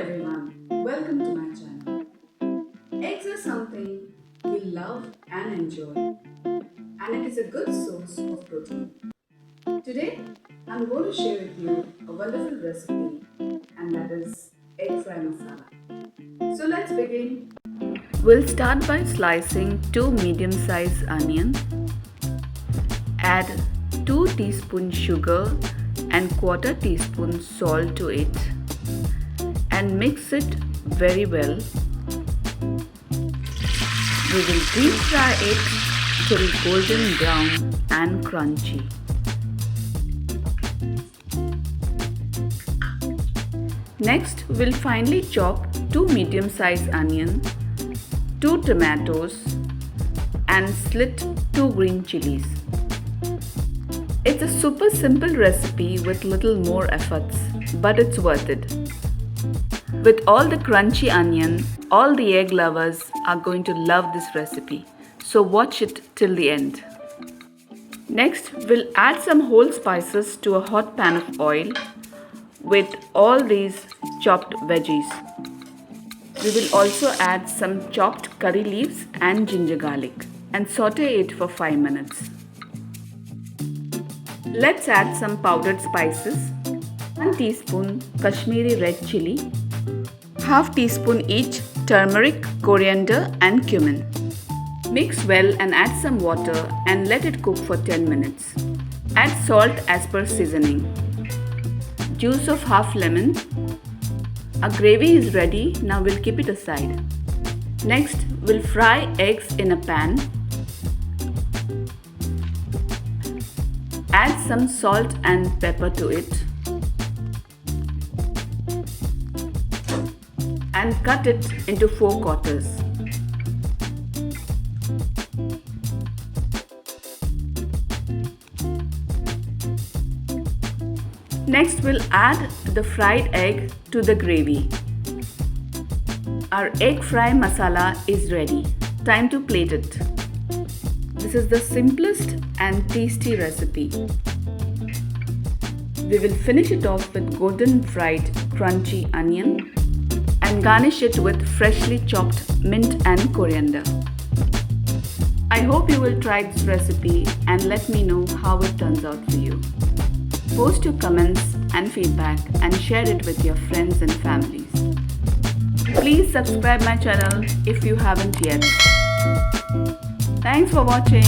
everyone, welcome to my channel. Eggs are something we love and enjoy, and it is a good source of protein. Today, I'm going to share with you a wonderful recipe, and that is egg fry masala. So let's begin. We'll start by slicing 2 medium-sized onions. Add 2 teaspoons sugar and quarter teaspoon salt to it and mix it very well. We will deep fry it till golden brown and crunchy. Next, we'll finely chop 2 medium-sized onions, 2 tomatoes and slit 2 green chilies. It's a super simple recipe with little more efforts, but it's worth it. With all the crunchy onion, all the egg lovers are going to love this recipe. So watch it till the end. Next, we'll add some whole spices to a hot pan of oil with all these chopped veggies. We will also add some chopped curry leaves and ginger garlic and saute it for 5 minutes. Let's add some powdered spices, 1 teaspoon Kashmiri red chili, half teaspoon each turmeric, coriander and cumin. Mix well and add some water and let it cook for 10 minutes. Add salt as per seasoning. Juice of half lemon. Our gravy is ready, now we'll keep it aside. Next, we'll fry eggs in a pan. Add some salt and pepper to it and cut it into 4 quarters. Next, we'll add the fried egg to the gravy. Our egg fry masala is ready. Time to plate it. This is the simplest and tasty recipe. We will finish it off with golden fried crunchy onion and garnish it with freshly chopped mint and coriander. I hope you will try this recipe and let me know how it turns out for you. Post your comments and feedback and share it with your friends and families. Please subscribe my channel if you haven't yet. Thanks for watching.